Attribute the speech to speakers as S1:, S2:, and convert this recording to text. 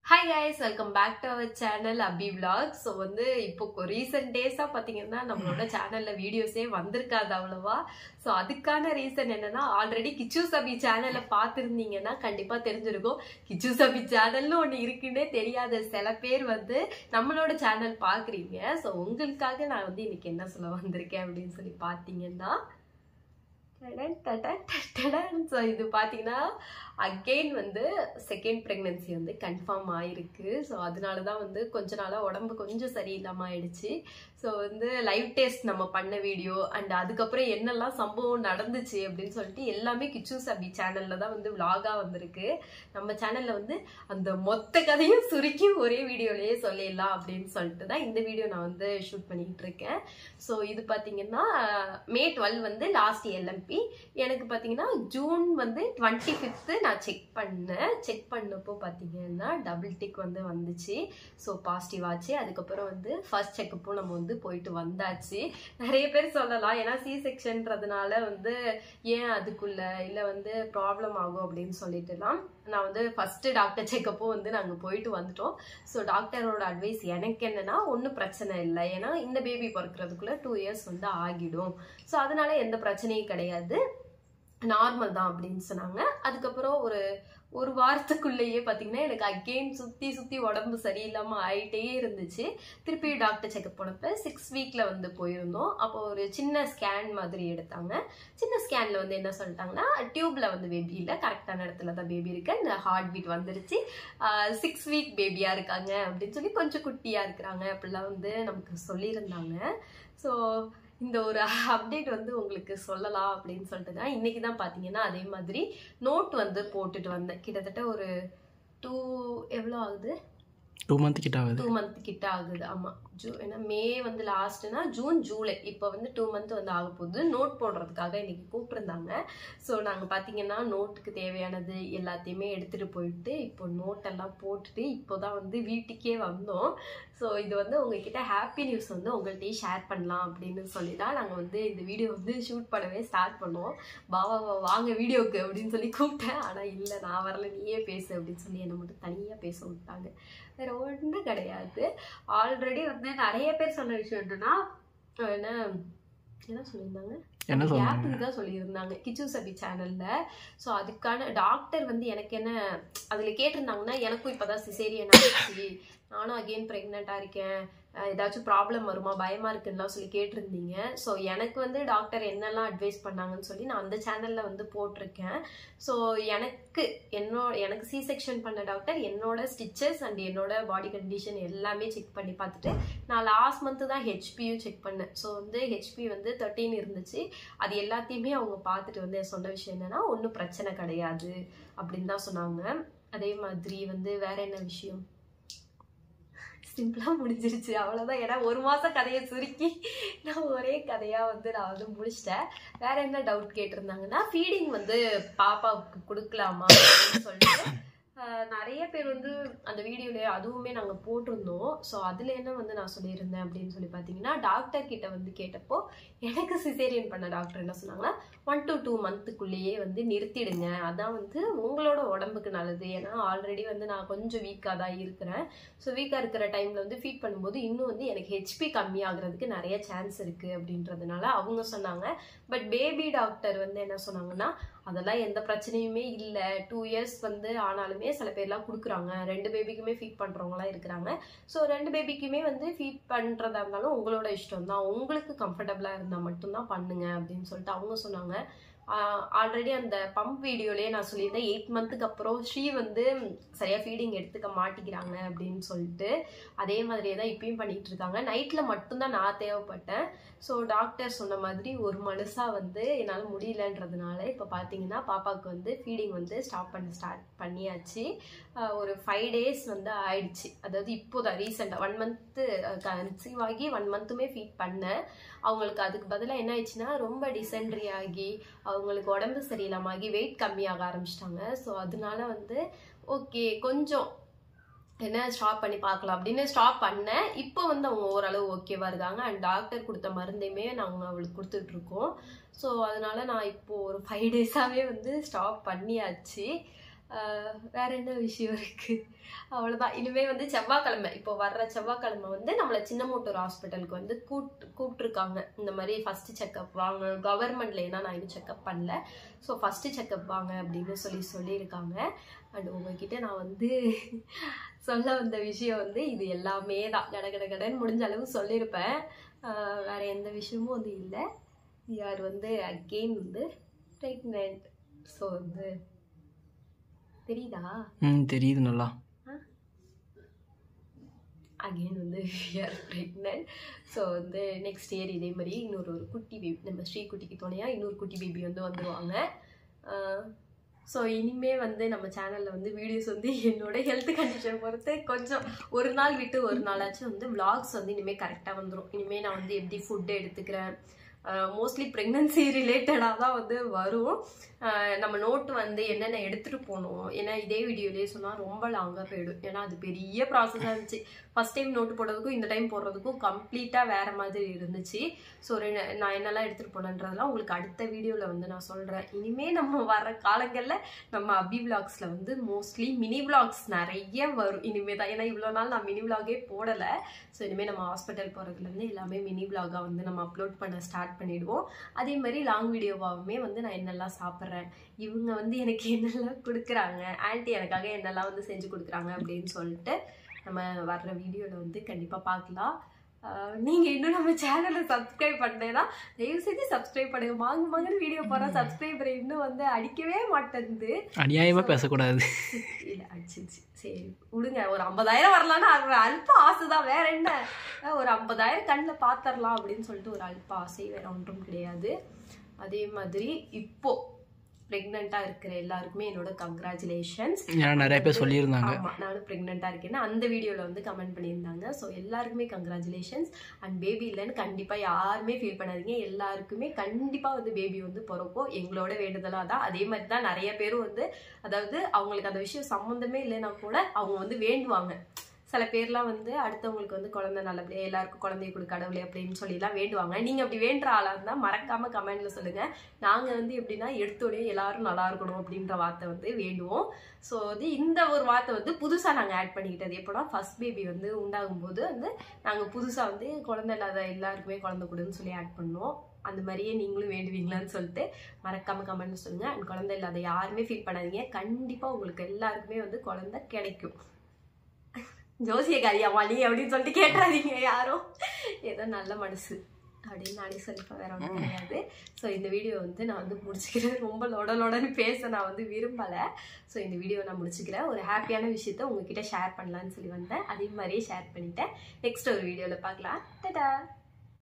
S1: Hi guys, welcome back to our channel Abhi Vlogs. So வந்து இப்போ recent days பாத்தீங்கன்னா நம்மளோட சேனல்ல வீடியோஸே வந்திருக்காது அவ்வளவா. சோ அதுக்கான ரீசன் என்னன்னா ஆல்ரெடி கிச்சூஸ் அபி சேனல்ல பாத்திருந்தீங்கன்னா கண்டிப்பா தெரிஞ்சிருக்கும். கிச்சூஸ் அபி சேனல்னு ஒன்னு இருக்குன்னே தெரியாத சில பேர் வந்து நம்மளோட சேனல் பாக்குறீங்க. சோ உங்களுக்காக நான் வந்து இன்னைக்கு என்ன சொல்ல வந்திருக்கேன் அப்படின்னு சொல்லி பாத்தீங்கன்னா ஸோ இது பார்த்தீங்கன்னா அகெயின் வந்து செகண்ட் ப்ரெக்னன்சி வந்து கன்ஃபார்ம் ஆயிருக்கு. ஸோ அதனால தான் வந்து கொஞ்ச நாளாக உடம்பு கொஞ்சம் சரியில்லாமல் ஆயிடுச்சு. ஸோ வந்து லைவ் டெஸ்ட் நம்ம பண்ண வீடியோ அண்ட் அதுக்கப்புறம் என்னெல்லாம் சம்பவம் நடந்துச்சு அப்படின்னு சொல்லிட்டு எல்லாமே கிச்சூஸ் அபி சேனலில் தான் வந்து விலாகாக வந்திருக்கு. நம்ம சேனலில் வந்து அந்த மொத்த கதையும் சுருக்கி ஒரே வீடியோலேயே சொல்லிடலாம் அப்படின்னு சொல்லிட்டு தான் இந்த வீடியோ நான் வந்து ஷூட் பண்ணிக்கிட்டு இருக்கேன். ஸோ இது பார்த்தீங்கன்னா May 12 வந்து லாஸ்ட் எல்எம்பி. எனக்கு பார்த்தீங்கன்னா ஜூன் வந்து 25th நான் செக் பண்ணப்போ பார்த்தீங்கன்னா டபுள் டிக் வந்து வந்துச்சு. ஸோ பாசிட்டிவ் ஆச்சு. அதுக்கப்புறம் வந்து ஃபர்ஸ்ட் செக்கப்பும் நம்ம வந்து போயிட்டு வந்தாச்சு. நிறைய பேர் சொல்லலாம் ஏன்னா சி செக்ஷன்றதுனால வந்து ஏன் அதுக்குள்ள இல்லை வந்து ப்ராப்ளம் ஆகும் அப்படின்னு சொல்லிட்டுலாம் நான் வந்து ஃபர்ஸ்ட் டாக்டர் செக்கப்பும் வந்து நாங்கள் போயிட்டு வந்துட்டோம். ஸோ டாக்டரோட அட்வைஸ் எனக்கு என்னன்னா ஒன்றும் பிரச்சனை இல்லை, ஏன்னா இந்த பேபி பிறக்கிறதுக்குள்ள 2 years வந்து ஆகிடும். ஸோ அதனால எந்த பிரச்சனையும் கிடையாது, நார்மல் தான் அப்படின்னு சொன்னாங்க. அதுக்கப்புறம் ஒரு வாரத்துக்குள்ளேயே பார்த்தீங்கன்னா எனக்கு அகெயின் சுற்றி உடம்பு சரியில்லாமல் ஆகிட்டே இருந்துச்சு. திருப்பி டாக்டர் செக்அப் போனப்போ 6 weekல வந்து போயிருந்தோம். அப்போ ஒரு சின்ன ஸ்கேன் மாதிரி எடுத்தாங்க. சின்ன ஸ்கேனில் வந்து என்ன சொல்லிட்டாங்கன்னா டியூப்ல வந்து பேபி இல்லை, கரெக்டான இடத்துல தான் பேபி இருக்கு, இந்த ஹார்ட் பீட் வந்துருச்சு, 6 week பேபியா இருக்காங்க அப்படின்னு சொல்லி கொஞ்சம் குட்டியா இருக்கிறாங்க அப்படிலாம் வந்து நமக்கு சொல்லியிருந்தாங்க. ஸோ இந்த ஒரு அப்டேட் வந்து உங்களுக்கு சொல்லலாம் அப்படின்னு சொல்லிட்டு தான் இன்னைக்கு தான் பார்த்தீங்கன்னா அதே மாதிரி நோட் வந்து போட்டுட்டு வந்தேன். கிட்டத்தட்ட ஒரு எவ்வளோ ஆகுது,
S2: 2 month கிட்ட ஆகுது.
S1: 2 month கிட்ட ஆகுது. ஆமாம், ஏன்னா மே வந்து லாஸ்ட்னா ஜூன் ஜூலை இப்போ வந்து 2 month வந்து ஆக போகுது. நோட் போடுறதுக்காக இன்னைக்கு கூப்பிட்டுருந்தாங்க. ஸோ நாங்கள் பார்த்தீங்கன்னா நோட்டுக்கு தேவையானது எல்லாத்தையுமே எடுத்துகிட்டு போயிட்டு இப்போ நோட்டெல்லாம் போட்டுட்டு இப்போ தான் வந்து வீட்டுக்கே வந்தோம். ஸோ இது வந்து உங்ககிட்ட ஹாப்பி நியூஸ் வந்து உங்கள்கிட்டயே ஷேர் பண்ணலாம் அப்படின்னு சொல்லி தான் நாங்கள் வந்து இந்த வீடியோ வந்து ஷூட் பண்ணவே ஸ்டார்ட் பண்ணுவோம். பாவா வாங்க வீடியோக்கு அப்படின்னு சொல்லி கூப்பிட்டேன். ஆனால் இல்லை நான் வரல, நீயே பேசு அப்படின்னு சொல்லி என்னை மட்டும் தனியாக பேச விட்டாங்க. வேற ஒன்றும் கிடையாது. ஆல்ரெடி வந்து நிறைய பேர் சொன்ன விஷயம் என்னன்னா என்ன சொல்லியிருந்தாங்க, கேப்புக்கு தான் சொல்லியிருந்தாங்க கிச்சூஸ் அபி சேனல்ல. ஸோ அதுக்கான டாக்டர் வந்து எனக்கு என்ன அதில் கேட்டிருந்தாங்கன்னா எனக்கும் இப்போதான் சிசேரியன் ஆச்சு, நானும் அகெயின் ப்ரெக்னெண்ட்டாக இருக்கேன், ஏதாச்சும் ப்ராப்ளம் வருமா பயமா இருக்குன்னுலாம் சொல்லி கேட்டிருந்தீங்க. ஸோ எனக்கு வந்து டாக்டர் என்னெல்லாம் அட்வைஸ் பண்ணாங்கன்னு சொல்லி நான் அந்த சேனலில் வந்து போட்டிருக்கேன். ஸோ எனக்கு சி செக்ஷன் பண்ண டாக்டர் என்னோட ஸ்டிச்சஸ் அண்ட் என்னோட பாடி கண்டிஷன் எல்லாமே செக் பண்ணி பார்த்துட்டு நான் லாஸ்ட் மந்த்து தான் ஹெச்பியும் செக் பண்ணேன். ஸோ வந்து ஹெச்பி வந்து 13 இருந்துச்சு. அது எல்லாத்தையுமே அவங்க பார்த்துட்டு வந்து சொன்ன விஷயம் என்னன்னா ஒன்றும் பிரச்சனை கிடையாது அப்படின்னு தான் சொன்னாங்க. அதே மாதிரி வந்து வேற என்ன விஷயம், சிம்பிளா முடிஞ்சிருச்சு அவ்வளவுதான். ஏன்னா 1 மாசம் கதையை சுருக்கி நான் ஒரே கதையா வந்து நான் வந்து முடிச்சிட்டேன். வேற என்ன டவுட் கேட்டிருந்தாங்கன்னா ஃபீடிங் வந்து பாப்பாவுக்கு கொடுக்கலாமா அப்படின்னு சொல்லிட்டு நிறைய பேர் வந்து அந்த வீடியோல அதுவுமே நாங்கள் போட்டிருந்தோம். ஸோ அதுல என்ன வந்து நான் சொல்லியிருந்தேன் அப்படின்னு சொல்லி பார்த்தீங்கன்னா டாக்டர் கிட்ட வந்து கேட்டப்போ எனக்கு சிசேரியன் பண்ண டாக்டர் என்ன சொன்னாங்கன்னா 1 to 2 monthக்குள்ளேயே வந்து நிறுத்திடுங்க, அதான் வந்து உங்களோட உடம்புக்கு நல்லது. ஏன்னா ஆல்ரெடி வந்து நான் கொஞ்சம் வீக்காக தான் இருக்கிறேன். ஸோ வீக்காக இருக்கிற டைம்ல வந்து ஃபீட் பண்ணும்போது இன்னும் வந்து எனக்கு ஹெச்பி கம்மியாகிறதுக்கு நிறைய சான்ஸ் இருக்கு அப்படின்றதுனால அவங்க சொன்னாங்க. பட் பேபி டாக்டர் வந்து என்ன சொன்னாங்கன்னா அதெல்லாம் எந்த பிரச்சனையுமே இல்லை, 2 years வந்து ஆனாலுமே சில பேர்லாம் கொடுக்குறாங்க, 2 பேபிக்குமே ஃபீட் பண்ணுறவங்களாம் இருக்கிறாங்க. ஸோ 2 பேபிக்குமே வந்து ஃபீட் பண்ணுறதா இருந்தாலும் உங்களோட இஷ்டம் தான், உங்களுக்கு கம்ஃபர்டபுளாக இருந்தால் மட்டும்தான் பண்ணுங்க அப்படின்னு சொல்லிட்டு அவங்க சொன்னாங்க. ஆல்ரெடி அந்த பம்ப் வீடியோலேயே நான் சொல்லியிருந்தேன் 8 monthக்கு அப்புறம் ஸ்ரீ வந்து சரியாக ஃபீடிங் எடுத்துக்க மாட்டேங்கிறாங்க அப்படின்னு சொல்லிட்டு அதே மாதிரியே தான் இப்பயும் பண்ணிட்டு இருக்காங்க. நைட்டில் மட்டும்தான் நான் தேவைப்பட்டேன். ஸோ டாக்டர் சொன்ன மாதிரி ஒரு மனுஷா வந்து என்னால் முடியலன்றதுனால இப்போ பார்த்தீங்கன்னா பாப்பாவுக்கு வந்து ஃபீடிங் வந்து ஸ்டார்ட் பண்ணியாச்சு. ஒரு 5 days வந்து ஆயிடுச்சு. அதாவது இப்போதான் ரீசெண்டாக 1 month கன்சீவ் ஆகி 1 monthமே ஃபீட் பண்ணேன். அவங்களுக்கு அதுக்கு பதிலாக என்ன ஆயிடுச்சுன்னா ரொம்ப டிசென்ட்ரி ஆகி அவங்களுக்கு உடம்பு சரியில்லாம ஆகி வெயிட் கம்மியாக ஆரம்பிச்சிட்டாங்க. ஸோ அதனால வந்து ஓகே கொஞ்சம் என்ன ஸ்டாப் பண்ணி பார்க்கலாம் அப்படின்னு ஸ்டாப் பண்ணேன். இப்போ வந்து அவங்க ஓரளவு ஓகேவா இருக்காங்க. அண்ட் டாக்டர் கொடுத்த மருந்தையுமே நாங்கள் அவளுக்கு கொடுத்துட்டு இருக்கோம். ஸோ அதனால நான் இப்போ ஒரு 5 days வந்து ஸ்டாப் பண்ணியாச்சு. வேற என்ன விஷயம் இருக்கு? அவ்வளோதான். இனிமேல் வந்து செவ்வாய்க்கிழமை, இப்போ வர்ற செவ்வாய்க்கிழமை வந்து நம்மளை சின்னமோட்டூர் ஹாஸ்பிட்டலுக்கு வந்து கூப்பிட்ருக்காங்க. இந்த மாதிரி ஃபஸ்ட்டு செக்கப் வாங்க, கவர்மெண்ட்ல. ஏன்னா நான் இன்னும் செக்கப் பண்ணல. ஸோ ஃபஸ்ட்டு செக்கப் வாங்க அப்படின்னு சொல்லியிருக்காங்க. அண்ட் உங்ககிட்ட நான் வந்து சொல்ல வந்த விஷயம் வந்து இது எல்லாமே தான். கடன்னு முடிஞ்ச அளவு சொல்லியிருப்பேன். வேற எந்த விஷயமும் வந்து இல்லை. யார் வந்து அகெயின் வந்து ப்ரெக்னென்ட். ஸோ வந்து தெரியுதா?
S2: தெரியுது நல்லா.
S1: அகெயின் வந்து ப்ரெக்னென்ட். ஸோ வந்து நெக்ஸ்ட் இயர் இதே மாதிரி இன்னொரு குட்டி பேபி, நம்ம ஸ்ரீகுட்டிக்கு துணையாக இன்னொரு குட்டி பேபி வந்து வந்துடுவாங்க. ஸோ இனிமேல் வந்து நம்ம சேனலில் வந்து வீடியோஸ் வந்து என்னோட ஹெல்த் கண்டிஷன் பொறுத்து கொஞ்சம் ஒரு நாள் விட்டு ஒரு நாளாச்சும் வந்து விளாக்ஸ் வந்து இனிமேல் கரெக்டாக வந்துடும். இனிமேல் நான் வந்து எப்படி ஃபுட்டு எடுத்துக்கிறேன், மோஸ்ட்லி ப்ரெக்னன்சி ரிலேட்டடாக தான் வந்து வரும். நம்ம நோட்டு வந்து என்னென்ன எடுத்துகிட்டு போகணும், ஏன்னா இதே வீடியோலேயே சொன்னால் ரொம்ப லாங்காக போயிடும். ஏன்னா அது பெரிய ப்ராசஸாக இருந்துச்சு. ஃபஸ்ட் டைம் நோட்டு போடுறதுக்கும் இந்த டைம் போடுறதுக்கும் கம்ப்ளீட்டாக வேறு மாதிரி இருந்துச்சு. ஸோ நான் என்னெல்லாம் எடுத்துகிட்டு போனேன்றதெல்லாம் உங்களுக்கு அடுத்த வீடியோவில் வந்து நான் சொல்கிறேன். இனிமேல் நம்ம வர காலங்களில் நம்ம அபி விளாக்ஸில் வந்து மோஸ்ட்லி மினி விளாக்ஸ் நிறைய வரும் இனிமேல் தான். ஏன்னா இவ்வளோ நாள் நான் மினி விளாகே போடலை. ஸோ இனிமேல் நம்ம ஹாஸ்பிட்டல் போகிறதுலேருந்து எல்லாமே மினி விளாகாக வந்து நம்ம அப்லோட் பண்ண ஸ்டார்ட் பண்ணிடுவோம். அதே மாதிரி லாங் வீடியோவாகவுமே வந்து நான் என்னெல்லாம் சாப்பிட்றேன், இவங்க வந்து எனக்கு என்னெல்லாம் கொடுக்குறாங்க, ஆன்ட்டி எனக்காக என்னெல்லாம் வந்து செஞ்சு கொடுக்குறாங்க அப்படின்னு சொல்லிட்டு நம்ம வர்ற வீடியோவில் வந்து கண்டிப்பாக பார்க்கலாம். நீங்கள் இன்னும் நம்ம சேனலை சப்ஸ்கிரைப் பண்ணேன்னா தயவு செஞ்சு சப்ஸ்கிரைப் பண்ணுங்க. மகன் வீடியோ போகிற சப்ஸ்கிரைபரை இன்னும் வந்து அடிக்கவே மாட்டேங்குது.
S2: அநியாயமாக பேசக்கூடாது.
S1: இல்லை அடிச்சிச்சு, சரி விடுங்க. ஒரு 50,000 வரலான்னு அல்ப ஆசை தான், வேற என்ன. ஒரு 50,000 கண்ணில் பார்த்துடலாம் அப்படின்னு சொல்லிட்டு ஒரு அல்ப ஆசை, வேற ஒன்றும் கிடையாது. அதே மாதிரி இப்போ ப்ரெக்னெண்ட்டாக இருக்கிற எல்லாருக்குமே என்னோட கங்க்ராச்சுலேஷன்ஸ்.
S2: நிறைய பேர் சொல்லியிருந்தாங்க.
S1: ஆமாம், நானும் ப்ரெக்னெண்ட்டாக இருக்கேன்னு அந்த வீடியோவில் வந்து கமெண்ட் பண்ணியிருந்தாங்க. ஸோ எல்லாருக்குமே கங்க்ராச்சுலேஷன்ஸ். அண்ட் பேபி இல்லைன்னு கண்டிப்பாக யாருமே ஃபீல் பண்ணாதீங்க. எல்லாருக்குமே கண்டிப்பாக வந்து பேபி வந்து பிறக்கும். எங்களோட வேண்டுதலாக தான். அதே மாதிரி தான் நிறைய பேரும் வந்து, அதாவது அவங்களுக்கு அந்த விஷயம் சம்மந்தமே இல்லைன்னா கூட அவங்க வந்து வேண்டுவாங்க. சில பேர்லாம் வந்து அடுத்தவங்களுக்கு வந்து குழந்தை நல்லபடியா எல்லாருக்கும் குழந்தைய கொடு கடவுளே அப்படின்னு சொல்லிலாம் வேண்டுவாங்க. நீங்கள் அப்படி வேண்டுற ஆளாக இருந்தால் மறக்காமல் கமெண்ட்டில் சொல்லுங்கள். நாங்கள் வந்து எப்படின்னா எடுத்தோடனே எல்லாரும் நல்லா இருக்கணும் அப்படின்ற வார்த்தை வந்து வேண்டுவோம். ஸோ வந்து இந்த ஒரு வார்த்தை வந்து புதுசாக நாங்கள் ஆட் பண்ணிக்கிட்டது எப்போனா, ஃபர்ஸ்ட் பேபி வந்து உண்டாகும்போது வந்து நாங்கள் புதுசாக வந்து குழந்தை இல்லாத எல்லாருக்குமே குழந்தை கொடுன்னு சொல்லி ஆட் பண்ணோம். அந்த மாதிரியே நீங்களும் வேண்டுவீங்களான்னு சொல்லிட்டு மறக்காமல் கமெண்ட்டில் சொல்லுங்கள். அண்ட் குழந்தை இல்லாத யாருமே ஃபீல் பண்ணாதீங்க. கண்டிப்பாக உங்களுக்கு எல்லாருக்குமே வந்து குழந்தை கிடைக்கும். ஜோசியக்காரியாமா நீ அப்படின்னு சொல்லிட்டு கேட்டுறாதீங்க யாரும். ஏதோ நல்ல மனசு அப்படின்னு நானே சொல்லிப்பேன், வேற ஒன்றும் கிடையாது. ஸோ இந்த வீடியோ வந்து நான் வந்து முடிச்சுக்கிறேன். ரொம்ப லொடன்னு பேச நான் வந்து விரும்பலை. ஸோ இந்த வீடியோ நான் முடிச்சுக்கிறேன். ஒரு ஹாப்பியான விஷயத்த உங்ககிட்ட ஷேர் பண்ணலான்னு சொல்லி வந்தேன். அதே மாதிரியே ஷேர் பண்ணிட்டேன். நெக்ஸ்ட் ஒரு வீடியோவில் பார்க்கலாம். டாடா.